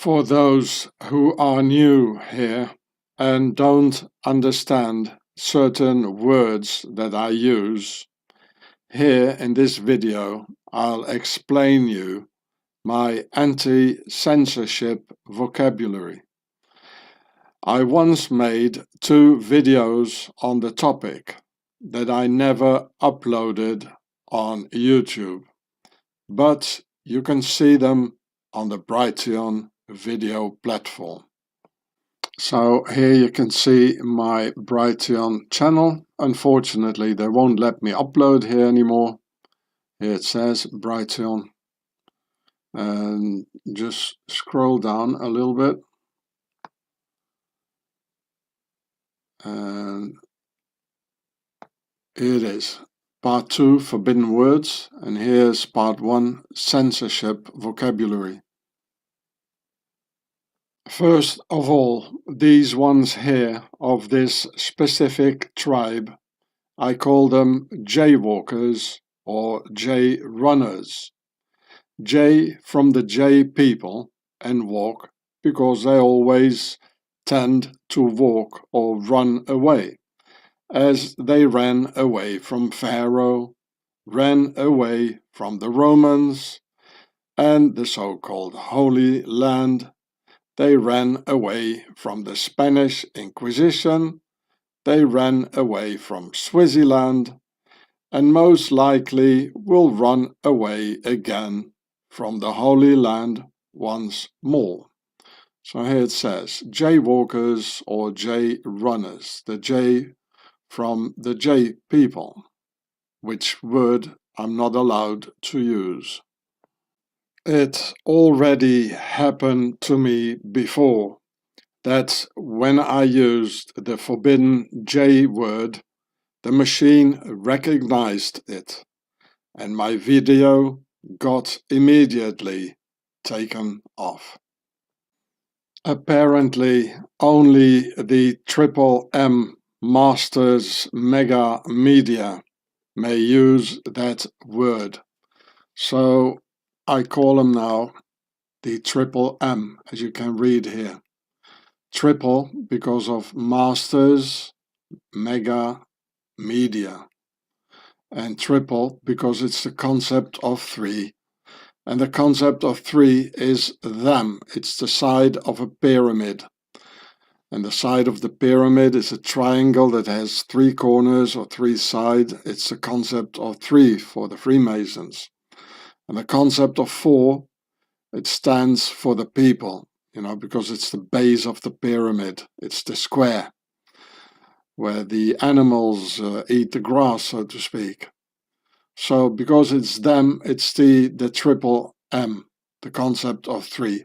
For those who are new here and don't understand certain words that I use, here in this video I'll explain you my anti-censorship vocabulary. I once made 2 videos on the topic that I never uploaded on YouTube, but you can see them on the Brighteon video platform. So here you can see my Brighteon channel. Unfortunately, they won't let me upload here anymore. Here it says Brighteon, and just scroll down a little bit, and here it is, part 2, forbidden words, and here's part 1, censorship vocabulary. First of all, these ones here of this specific tribe, I call them jaywalkers or jay runners. Jay from the jay people, and walk because they always tend to walk or run away, as they ran away from Pharaoh, ran away from the Romans and the so-called Holy Land. They ran away from the Spanish Inquisition, they ran away from Swaziland, and most likely will run away again from the Holy Land once more. So here it says jaywalkers or jay runners, the jay from the jay people, which word I'm not allowed to use. It already happened to me before that when I used the forbidden J word, the machine recognized it and my video got immediately taken off. Apparently only the M Masters Mega Media may use that word. So I call them now the M, as you can read here. Triple because of Masters Mega Media, and triple because it's the concept of 3, and the concept of 3 is them. It's the side of a pyramid, and the side of the pyramid is a triangle that has 3 corners or 3 sides. It's the concept of 3 for the Freemasons. And the concept of 4, it stands for the people, because it's the base of the pyramid. It's the square where the animals eat the grass, so to speak. So because it's them, it's the M, the concept of 3.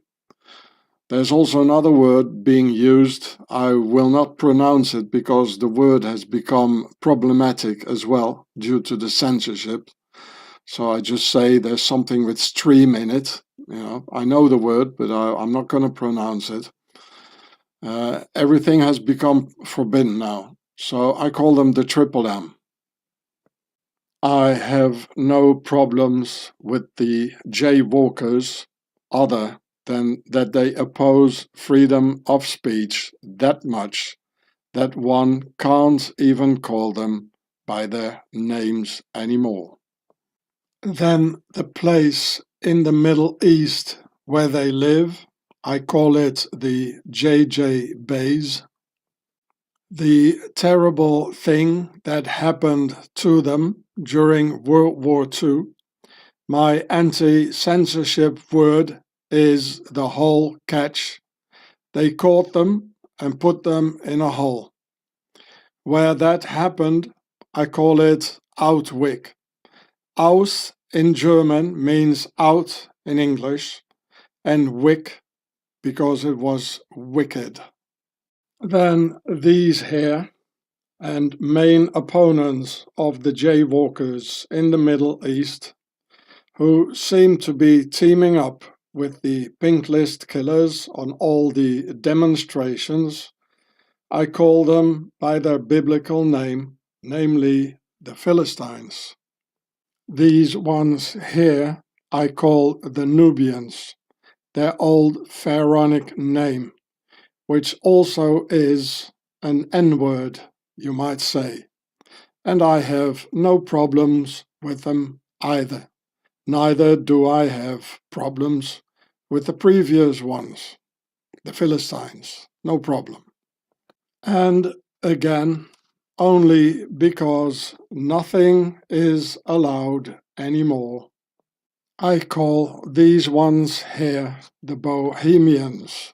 There's also another word being used. I will not pronounce it because the word has become problematic as well due to the censorship. So I just say there's something with stream in it. I know the word, but I'm not going to pronounce it. Everything has become forbidden now. So I call them the M. I have no problems with the jaywalkers other than that they oppose freedom of speech that much that one can't even call them by their names anymore. Then the place in the Middle East where they live, I call it the JJ base. The terrible thing that happened to them during World War II, my anti-censorship word is the whole catch. They caught them and put them in a hole. Where that happened, I call it Outwick. Aus in German means out in English, and wick because it was wicked. Then these here, and main opponents of the jaywalkers in the Middle East, who seem to be teaming up with the Pinklist Killers on all the demonstrations, I call them by their biblical name, namely the Philistines. These ones here I call the Nubians. their old pharaonic name, which also is an N-word, you might say. And I have no problems with them either. Neither do I have problems with the previous ones, the Philistines. No problem. And again, only because nothing is allowed anymore, I call these ones here the Bohemians.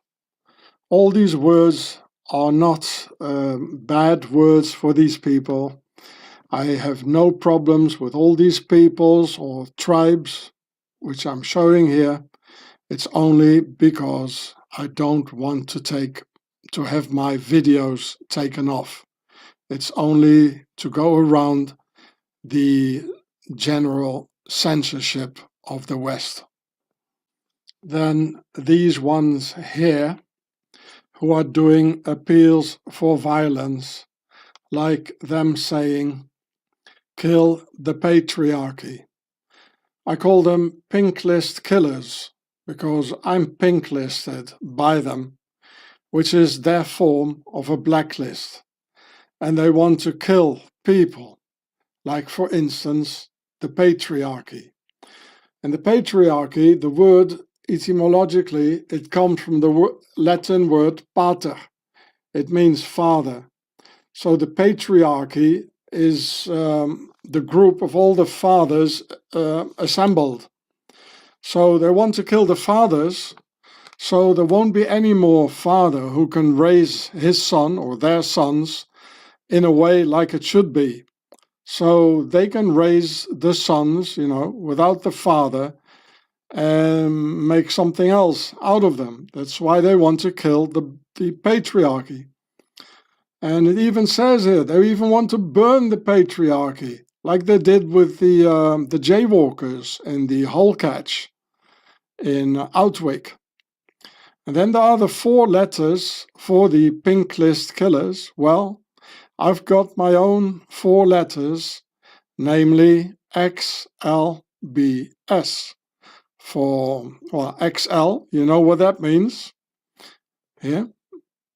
All these words are not bad words for these people. I have no problems with all these peoples or tribes, which I'm showing here. It's only because I don't want to have my videos taken off. It's only to go around the general censorship of the West. Then these ones here who are doing appeals for violence, like them saying, kill the patriarchy. I call them Pinklist Killers because I'm pinklisted by them, which is their form of a blacklist. And they want to kill people, like for instance, the patriarchy. And the patriarchy, the word etymologically, it comes from the Latin word pater. It means father. So the patriarchy is the group of all the fathers assembled. So they want to kill the fathers, so there won't be any more father who can raise his son or their sons in a way like it should be. So they can raise the sons, without the father and make something else out of them. That's why they want to kill the patriarchy. And it even says here, they even want to burn the patriarchy, like they did with the jaywalkers in the hole catch in Outwick. And then there are the 4 letters for the Pinklist Killers. Well, I've got my own 4 letters, namely XLBS. For, well, XL, you know what that means. Here.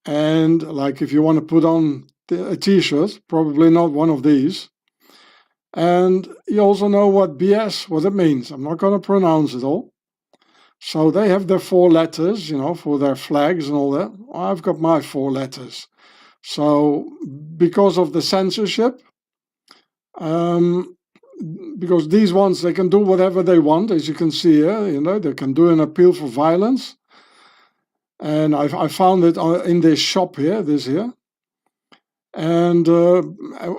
And like if you want to put on a t-shirt, probably not one of these. And you also know what BS, what it means. I'm not going to pronounce it all. So they have their 4 letters, for their flags and all that. I've got my 4 letters. So because of the censorship, because these ones, they can do whatever they want, as you can see here, they can do an appeal for violence. And I found it in this shop here, and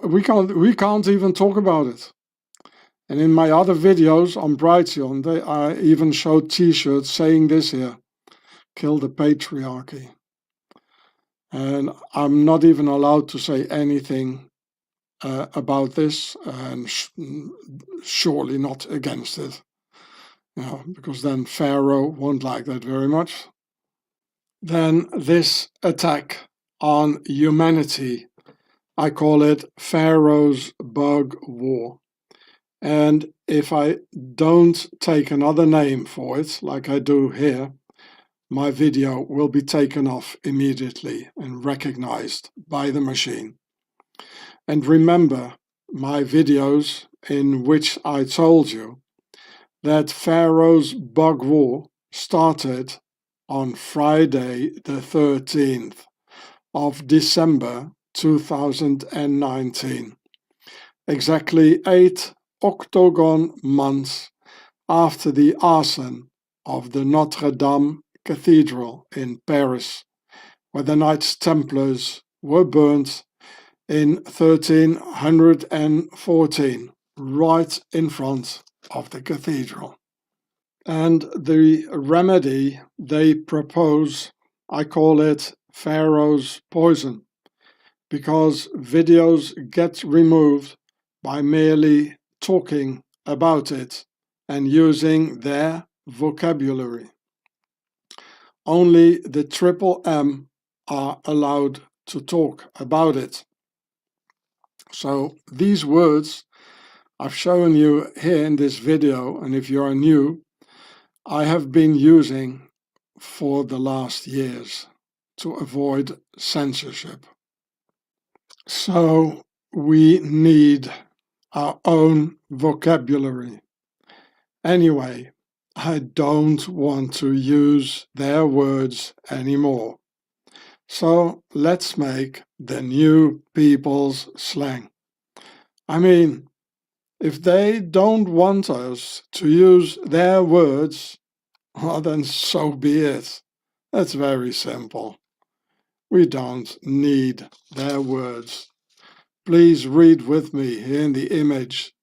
we can't even talk about it. And in my other videos on Brighteon, I even showed t-shirts saying this here, kill the patriarchy. And I'm not even allowed to say anything about this, and surely not against it, because then Pharaoh won't like that very much. Then this attack on humanity, I call it Pharaoh's bug war. And if I don't take another name for it, like I do here, my video will be taken off immediately and recognized by the machine. And remember my videos in which I told you that Pharaoh's bug war started on Friday the 13th of December 2019, exactly 8 octagon months after the arson of the Notre Dame Cathedral in Paris, where the Knights Templars were burnt in 1314, right in front of the cathedral. And the remedy they propose, I call it Pharaoh's poison, because videos get removed by merely talking about it and using their vocabulary. Only the triple M are allowed to talk about it. So these words I've shown you here in this video, and if you are new, I have been using for the last years to avoid censorship. So we need our own vocabulary. Anyway, I don't want to use their words anymore. So let's make the new people's slang. I mean, if they don't want us to use their words, well, then so be it. That's very simple. We don't need their words. Please read with me here in the image.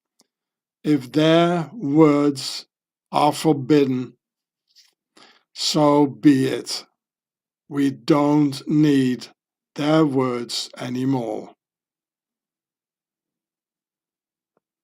If their words are forbidden, so be it. We don't need their words anymore.